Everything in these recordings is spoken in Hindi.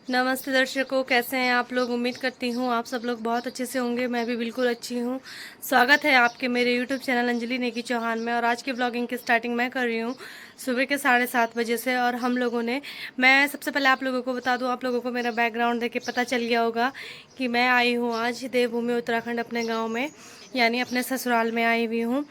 नमस्ते दर्शकों, कैसे हैं आप लोग। उम्मीद करती हूँ आप सब लोग बहुत अच्छे से होंगे। मैं भी बिल्कुल अच्छी हूँ। स्वागत है आपके मेरे यूट्यूब चैनल अंजलि नेगी चौहान में। और आज की ब्लॉगिंग की स्टार्टिंग मैं कर रही हूँ सुबह के 7:30 बजे से। और हम लोगों ने मैं सबसे पहले आप लोगों को बता दूँ, आप लोगों को मेरा बैकग्राउंड देख के पता चल गया होगा कि मैं आई हूँ आज देवभूमि उत्तराखंड अपने गाँव में, यानी अपने ससुराल में आई हुई हूँ।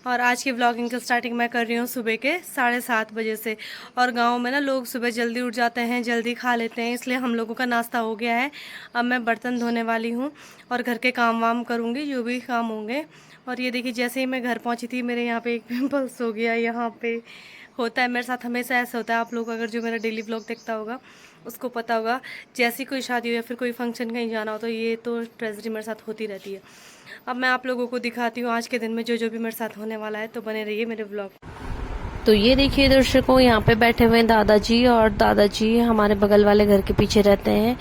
और आज की व्लॉगिंग की स्टार्टिंग मैं कर रही हूँ सुबह के 7:30 बजे से। और गांव में ना लोग सुबह जल्दी उठ जाते हैं, जल्दी खा लेते हैं, इसलिए हम लोगों का नाश्ता हो गया है। अब मैं बर्तन धोने वाली हूँ और घर के काम वाम करूँगी, जो भी काम होंगे। और ये देखिए, जैसे ही मैं घर पहुँची थी मेरे यहाँ पे एक पिम्पल्स हो गया। यहाँ पे होता है मेरे साथ, हमेशा ऐसा होता है। आप लोग अगर जो मेरा डेली ब्लॉग देखता होगा उसको पता होगा, जैसी कोई शादी हो या फिर कोई फंक्शन कहीं जाना हो तो ये तो ट्रेजेडी मेरे साथ होती रहती है। अब मैं आप लोगों को दिखाती हूँ आज के दिन में जो जो भी मेरे साथ होने वाला है, तो बने रहिए मेरे ब्लॉग। तो ये देखिए दर्शकों, यहाँ पे बैठे हुए हैं दादाजी, और दादाजी हमारे बगल वाले घर के पीछे रहते हैं।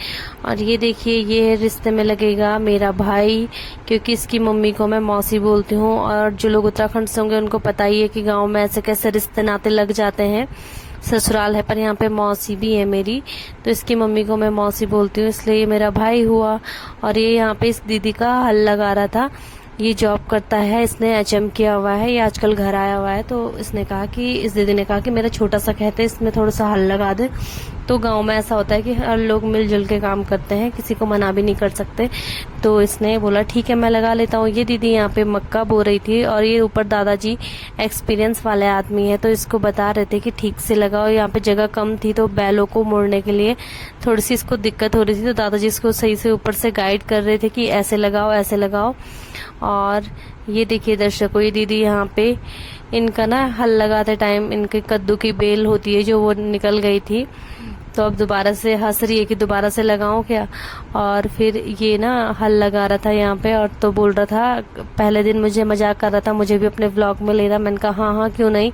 और ये देखिए, ये रिश्ते में लगेगा मेरा भाई, क्योंकि इसकी मम्मी को मैं मौसी बोलती हूँ। और जो लोग उत्तराखंड से होंगे उनको पता ही है कि गांव में ऐसे कैसे रिश्ते नाते लग जाते हैं। ससुराल है पर यहाँ पे मौसी भी है मेरी, तो इसकी मम्मी को मैं मौसी बोलती हूँ, इसलिए ये मेरा भाई हुआ। और ये यहाँ पे इस दीदी का हल लगा रहा था। ये जॉब करता है, इसने एचएम किया हुआ है, ये आजकल घर आया हुआ है। तो इसने कहा कि इस दीदी ने कहा कि मेरा छोटा सा खेत है, इसमें थोड़ा सा हल लगा दे। तो गांव में ऐसा होता है कि हर लोग मिलजुल के काम करते हैं, किसी को मना भी नहीं कर सकते। तो इसने बोला ठीक है मैं लगा लेता हूँ। ये दीदी यहाँ पे मक्का बो रही थी, और ये ऊपर दादाजी एक्सपीरियंस वाले आदमी है, तो इसको बता रहे थे कि ठीक से लगाओ। यहाँ पे जगह कम थी तो बैलों को मोड़ने के लिए थोड़ी सी इसको दिक्कत हो रही थी, तो दादाजी इसको सही से ऊपर से गाइड कर रहे थे कि ऐसे लगाओ ऐसे लगाओ। और ये देखिए दर्शकों, ये दीदी यहाँ पे इनका ना हल लगाते टाइम इनके कद्दू की बेल होती है जो वो निकल गई थी, तो अब दोबारा से हंस रही है कि दोबारा से लगाऊं क्या। और फिर ये ना हल लगा रहा था यहाँ पे, और तो बोल रहा था, पहले दिन मुझे मजाक कर रहा था मुझे भी अपने व्लॉग में ले रहा। मैंने कहा हाँ हाँ क्यों नहीं।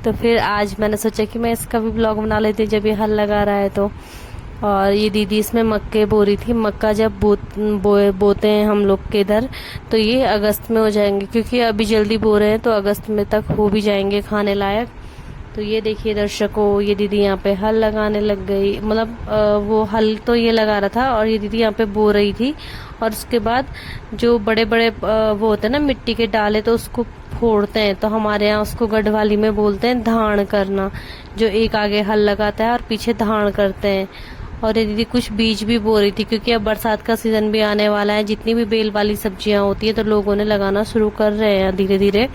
तो फिर आज मैंने सोचा कि मैं इसका भी व्लॉग बना लेती हूँ जब ये हल लगा रहा है तो। और ये दीदी इसमें मक्के बो रही थी। मक्का जब बोते हैं हम लोग के इधर, तो ये अगस्त में हो जाएंगे, क्योंकि अभी जल्दी बो रहे हैं तो अगस्त में तक हो भी जाएंगे खाने लायक। तो ये देखिए दर्शकों, ये दीदी यहाँ पे हल लगाने लग गई, मतलब वो हल तो ये लगा रहा था और ये दीदी यहाँ पे बो रही थी। और उसके बाद जो बड़े बड़े वो होते हैं ना मिट्टी के डाले, तो उसको फोड़ते हैं, तो हमारे यहाँ उसको गढ़वाली में बोलते हैं धान करना। जो एक आगे हल लगाता है और पीछे धान करते हैं। और ये दीदी कुछ बीज भी बो रही थी, क्योंकि अब बरसात का सीजन भी आने वाला है, जितनी भी बेल वाली सब्जियां होती है तो लोगों ने लगाना शुरू कर रहे हैं धीरे धीरे।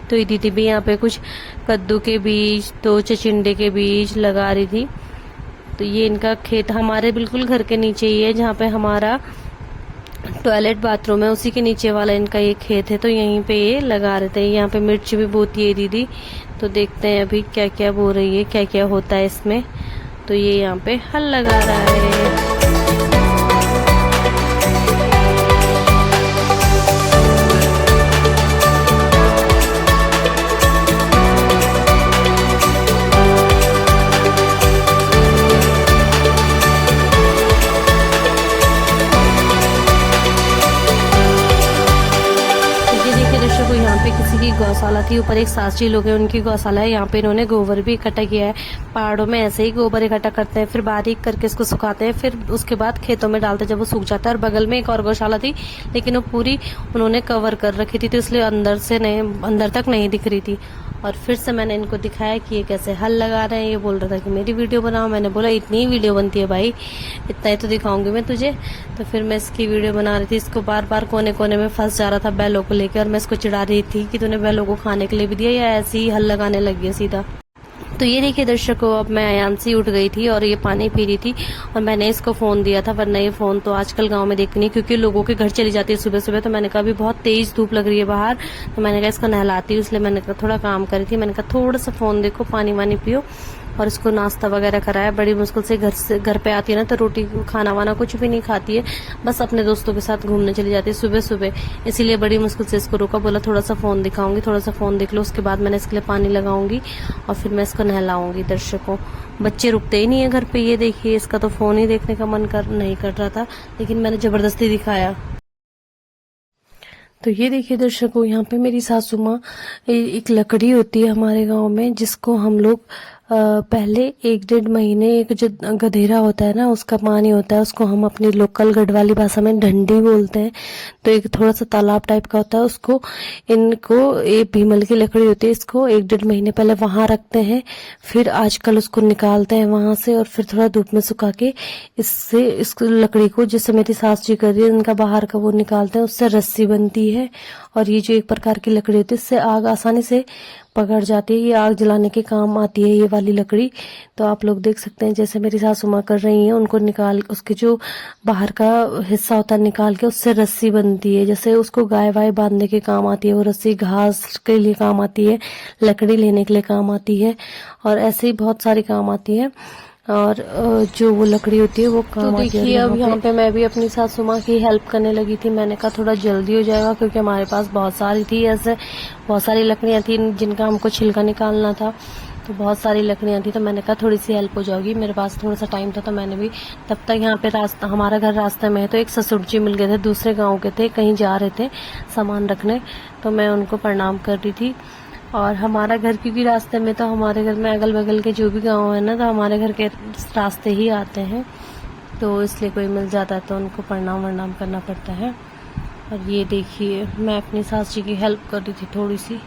तो ये दीदी भी यहाँ पे कुछ कद्दू के बीज, तो चिचिंडे के बीज लगा रही थी। तो ये इनका खेत हमारे बिल्कुल घर के नीचे ही है, जहाँ पे हमारा टॉयलेट बाथरूम है उसी के नीचे वाला इनका ये खेत है, तो यहीं पे ये लगा रहे थे। यहाँ पे मिर्च भी बोती है दीदी, तो देखते हैं अभी क्या क्या बो रही है, क्या क्या होता है इसमें। तो ये यहाँ पे हल लगा रहा है। दर्शकों, यहाँ पे किसी की गौशाला थी, ऊपर एक सासजी लोग हैं उनकी गौशाला है। यहाँ पे इन्होंने गोबर भी इकट्ठा किया है। पहाड़ों में ऐसे ही गोबर इकट्ठा करते हैं, फिर बारीक करके इसको सुखाते हैं, फिर उसके बाद खेतों में डालते हैं जब वो सूख जाता है। और बगल में एक और गौशाला थी, लेकिन वो पूरी उन्होंने कवर कर रखी थी, तो इसलिए अंदर तक नहीं दिख रही थी। और फिर से मैंने इनको दिखाया कि ये कैसे हल लगा रहे हैं। ये बोल रहा था कि मेरी वीडियो बनाओ, मैंने बोला इतनी ही वीडियो बनती है भाई, इतना ही तो दिखाऊंगी मैं तुझे। तो फिर मैं इसकी वीडियो बना रही थी। इसको बार बार कोने कोने में फंस जा रहा था बैलों को लेकर, और मैं इसको चिढ़ा रही थी कि तूने बैलों को खाने के लिए भी दिया या ऐसे ही हल लगाने लग गया सीधा। तो ये देखिए दर्शकों, अब मैं अयांशी उठ गई थी और ये पानी पी रही थी, और मैंने इसको फोन दिया था, वरना ये फोन तो आजकल गांव में देखती नहीं, क्योंकि लोगों के घर चली जाती है सुबह सुबह। तो मैंने कहा अभी बहुत तेज धूप लग रही है बाहर, तो मैंने कहा इसको नहलाती हूँ, इसलिए मैंने कहा थोड़ा काम करी थी। मैंने कहा थोड़ा सा फोन देखो, पानी वानी पियो। और इसको नाश्ता वगैरह कराया। बड़ी मुश्किल से घर पे आती है ना, तो रोटी खाना वाना कुछ भी नहीं खाती है, बस अपने दोस्तों के साथ घूमने चली जाती है सुबह सुबह। इसीलिए बड़ी मुश्किल से इसको रोका, बोला थोड़ा सा फोन दिखाऊंगी, थोड़ा सा फोन देख लो, उसके बाद मैंने इसके लिए पानी लगाऊंगी और फिर मैं इसको नहलाऊंगी। दर्शकों, बच्चे रुकते ही नहीं है घर पे। ये देखिए, इसका तो फोन ही देखने का मन नहीं कर रहा था, लेकिन मैंने जबरदस्ती दिखाया। तो ये देखिए दर्शकों, यहाँ पे मेरी सासू माँ, एक लकड़ी होती है हमारे गांव में जिसको हम लोग पहले 1-1.5 महीने एक जो गधेरा होता है ना, उसका पानी होता है, उसको हम अपनी लोकल गढ़वाली भाषा में ढंडी बोलते हैं। तो एक थोड़ा सा तालाब टाइप का होता है, उसको इनको ये भीमल की लकड़ी होती है, इसको 1-1.5 महीने पहले वहां रखते हैं। फिर आजकल उसको निकालते हैं वहां से और फिर थोड़ा धूप में सुखा के इससे इस लकड़ी को, जैसे मेरी सास जी कर रही है, उनका बाहर का वो निकालते हैं, उससे रस्सी बनती है। और ये जो एक प्रकार की लकड़ी होती है, इससे आग आसानी से पकड़ जाती है। ये आग जलाने के काम आती है ये वाली लकड़ी। तो आप लोग देख सकते हैं जैसे मेरी सासू माँ कर रही हैं, उनको निकाल उसके जो बाहर का हिस्सा होता है निकाल के उससे रस्सी बनती है। जैसे उसको गाय वाय बांधने के काम आती है वो रस्सी, घास के लिए काम आती है, लकड़ी लेने के लिए काम आती है, और ऐसे ही बहुत सारी काम आती है। और जो वो लकड़ी होती है वो काम आती है। देखिए अब यहाँ पे मैं भी अपनी सासू माँ की हेल्प करने लगी थी। मैंने कहा थोड़ा जल्दी हो जाएगा क्योंकि हमारे पास बहुत सारी थी, ऐसे बहुत सारी लकड़ियाँ थी जिनका हमको छिलका निकालना था। तो बहुत सारी लकड़ियाँ थी, तो मैंने कहा थोड़ी सी हेल्प हो जाएगी, मेरे पास थोड़ा सा टाइम था। तो मैंने भी तब तक यहाँ पे रास्ता, हमारा घर रास्ते में है, तो एक ससुर जी मिल गए थे, दूसरे गाँव के थे, कहीं जा रहे थे सामान रखने, तो मैं उनको प्रणाम कर रही थी। और हमारा घर क्योंकि रास्ते में, तो हमारे घर में अगल बगल के जो भी गांव है ना, तो हमारे घर के रास्ते ही आते हैं, तो इसलिए कोई मिल जाता है तो उनको प्रणाम वरनाम करना पड़ता है। और ये देखिए मैं अपनी सास जी की हेल्प कर रही थी थोड़ी सी।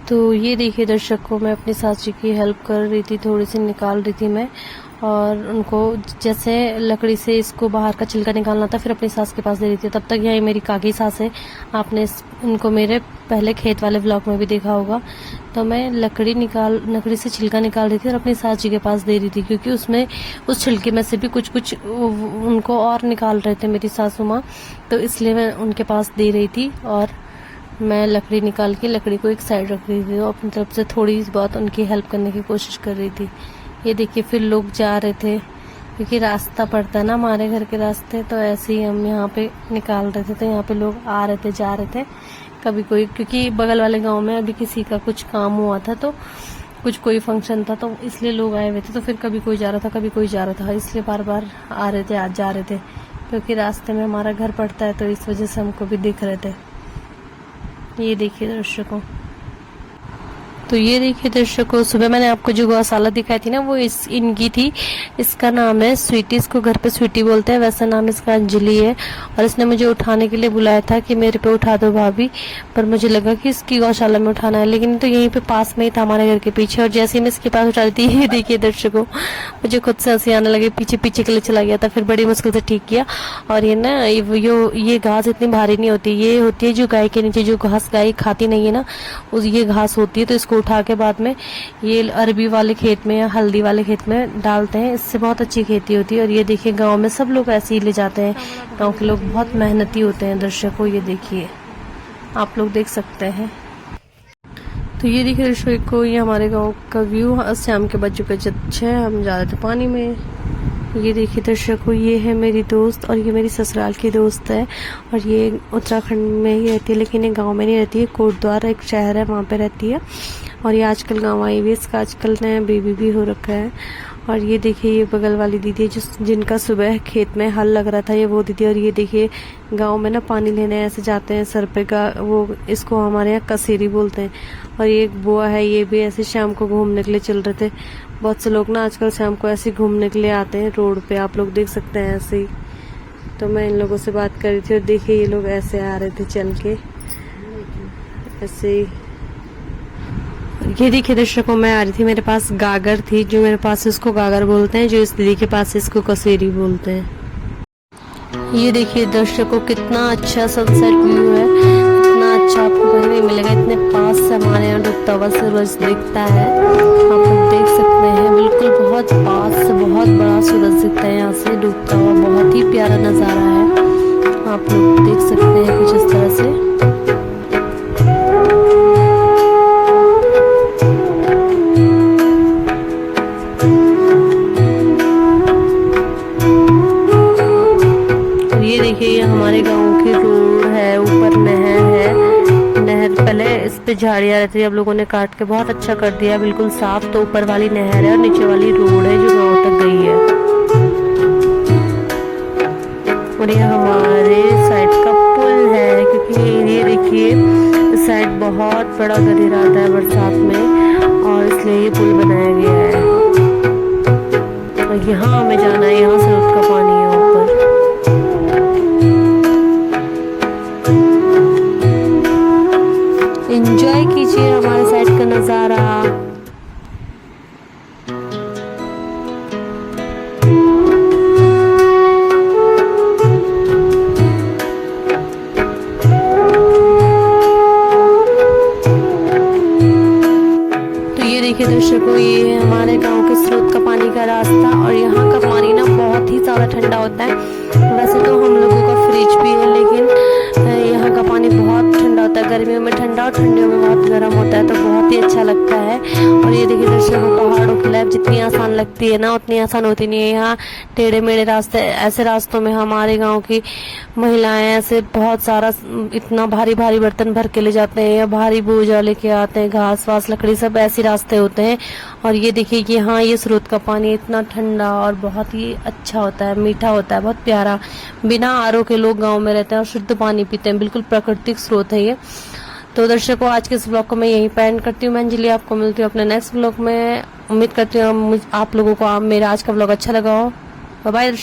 तो ये देखिए दर्शकों, मैं अपनी सास जी की हेल्प कर रही थी, थोड़ी सी निकाल रही थी मैं, और उनको जैसे लकड़ी से इसको बाहर का छिलका निकालना था, फिर अपनी सास के पास दे रही थी। तब तक यही मेरी काकी सास है, आपने उनको मेरे पहले खेत वाले व्लॉग में भी देखा होगा। तो मैं लकड़ी से छिलका निकाल रही थी और अपनी सास जी के पास दे रही थी, क्योंकि उसमें उस छिलके में से भी कुछ कुछ उनको और निकाल रहे थे मेरी सासू माँ, तो इसलिए मैं उनके पास दे रही थी। और मैं लकड़ी निकाल के लकड़ी को एक साइड रख रही थी, और अपनी तरफ से थोड़ी बहुत उनकी हेल्प करने की कोशिश कर रही थी। ये देखिए फिर लोग जा रहे थे, क्योंकि रास्ता पड़ता है ना हमारे घर के रास्ते, तो ऐसे ही हम यहाँ पे निकाल रहे थे। तो यहाँ पे लोग आ रहे थे, जा रहे थे, कभी कोई, क्योंकि बगल वाले गांव में अभी किसी का कुछ काम हुआ था, तो कुछ कोई फंक्शन था, तो इसलिए लोग आए हुए थे। तो फिर कभी कोई जा रहा था, कभी कोई जा रहा था, इसलिए बार बार आ रहे थे, आज जा रहे थे, क्योंकि रास्ते में हमारा घर पड़ता है, तो इस वजह से हमको भी दिख रहे थे। ये देखिए दर्शकों, तो ये देखिए दर्शकों, सुबह मैंने आपको जो गौशाला दिखाई थी ना, वो इनकी थी। इसका नाम है स्वीटी, इसको घर पे स्वीटी बोलते हैं, वैसा नाम इसका अंजलि है। और इसने मुझे उठाने के लिए बुलाया था कि मेरे पे उठा दो भाभी, पर मुझे लगा कि इसकी गौशाला में उठाना है, लेकिन तो यहीं पे पास में ही था हमारे घर के पीछे। और जैसे ही मैं इसके पास उठा रही थी, ये देखिए दर्शकों, मुझे खुद से हंसी आने लगी, पीछे पीछे के लिए चला गया था, फिर बड़ी मुश्किल से ठीक किया। और ये ना ये घास इतनी भारी नहीं होती, ये होती है जो गाय के नीचे जो घास गाय खाती नहीं है ना, उस ये घास होती है। तो इसको उठा के बाद में ये अरबी वाले खेत में या हल्दी वाले खेत में डालते हैं, इससे बहुत अच्छी खेती होती है। और ये देखिए गांव में सब लोग ऐसे ही ले जाते हैं, गांव के लोग बहुत मेहनती होते हैं दर्शकों। ये देखिए आप लोग देख सकते हैं। तो ये देखिए दर्शकों, ये हमारे गांव का व्यू, शाम के बज चुके 6, हम जा रहे थे पानी में। ये देखिए दर्शकों, ये है मेरी दोस्त, और ये मेरी ससुराल की दोस्त है, और ये उत्तराखंड में ही रहती है, लेकिन ये गांव में नहीं रहती है, कोटद्वार एक शहर है, वहाँ पे रहती है। और ये आजकल गांव आई हुई है, इसका आजकल नया बेबी भी हो रखा है। और ये देखिए ये बगल वाली दीदी है जिनका सुबह खेत में हल लग रहा था, ये वो दीदी। और ये देखिए गांव में ना पानी लेने ऐसे जाते हैं सर पे का, वो इसको हमारे यहाँ कसेरी बोलते हैं। और ये एक बुआ है, ये भी ऐसे शाम को घूमने के लिए चल रहे थे। बहुत से लोग ना आजकल शाम को ऐसे घूमने के लिए आते हैं रोड पे, आप लोग देख सकते हैं ऐसे ही। तो मैं इन लोगों से बात कर रही थी, और देखिए ये लोग ऐसे आ रहे थे चल के ऐसे ही। ये देखिए दर्शकों, मैं आ रही थी, मेरे पास गागर थी, जो मेरे पास इसको गागर बोलते हैं, जो इस दीदी के पास इसको कसेरी बोलते हैं। ये देखिए दर्शकों, कितना अच्छा सनसेट व्यू है, इतना अच्छा आपको कहीं नहीं मिलेगा, इतने पास से हमारे यहाँ डूबता हुआ सूरज दिखता है। आप लोग देख सकते हैं, बिल्कुल बहुत पास से बहुत बड़ा सूरज दिखता है यहाँ से डूबता हुआ, बहुत ही प्यारा नज़ारा है। आप लोग देख सकते हैं कुछ इस तरह से। ये हमारे गांव की रोड है, ऊपर नहर है, नहर पहले इस पे झाड़ियाँ रहती थी, अब लोगों ने काट के बहुत अच्छा कर दिया, बिल्कुल साफ। तो ऊपर वाली नहर है और नीचे वाली रोड है जो गांव तक गई है। और ये हमारे साइड का पुल है, क्योंकि ये देखिए इस साइड बहुत बड़ा गधेरा आता है बरसात में, और इसलिए ये पुल बनाया गया है। और यहाँ हमें जाना है, यहाँ स्रोत का पानी है ऊपर। एंजॉय कीजिए हमारे साइड का नज़ारा। देखिए दर्शकों, ये है हमारे गांव के स्रोत का पानी का रास्ता। और यहाँ का पानी ना बहुत ही ज़्यादा ठंडा होता है। वैसे तो हम लोगों का फ्रिज भी है, लेकिन यहाँ का पानी बहुत ठंडा होता है। गर्मियों में ठंडा और ठंडियों में बहुत गर्म होता है, तो बहुत ही अच्छा लगता है। और ये देखिए दर्शकों, पहाड़ों की लाइफ जितनी आसान लगती है ना, उतनी आसान होती नहीं है। यहाँ टेढ़े मेढ़े रास्ते, ऐसे रास्तों में हमारे गाँव की महिलाएं ऐसे बहुत सारा इतना भारी भारी बर्तन भर के ले जाते हैं, या भारी बोझा लेके आते हैं, घास वास लकड़ी सब ऐसे रास्ते होते हैं। और ये देखिए कि हाँ, ये स्रोत का पानी इतना ठंडा और बहुत ही अच्छा होता है, मीठा होता है, बहुत प्यारा। बिना आरओ के लोग गांव में रहते हैं और शुद्ध पानी पीते हैं। बिल्कुल प्राकृतिक स्रोत है ये। तो दर्शकों, आज के इस ब्लॉग को मैं यहीं पे एंड करती हूँ। मैं अंजलि आपको मिलती हूँ अपने नेक्स्ट ब्लॉग में। उम्मीद करती हूँ आप लोगों को मेरा आज का ब्लॉग अच्छा लगा हो। Bye bye.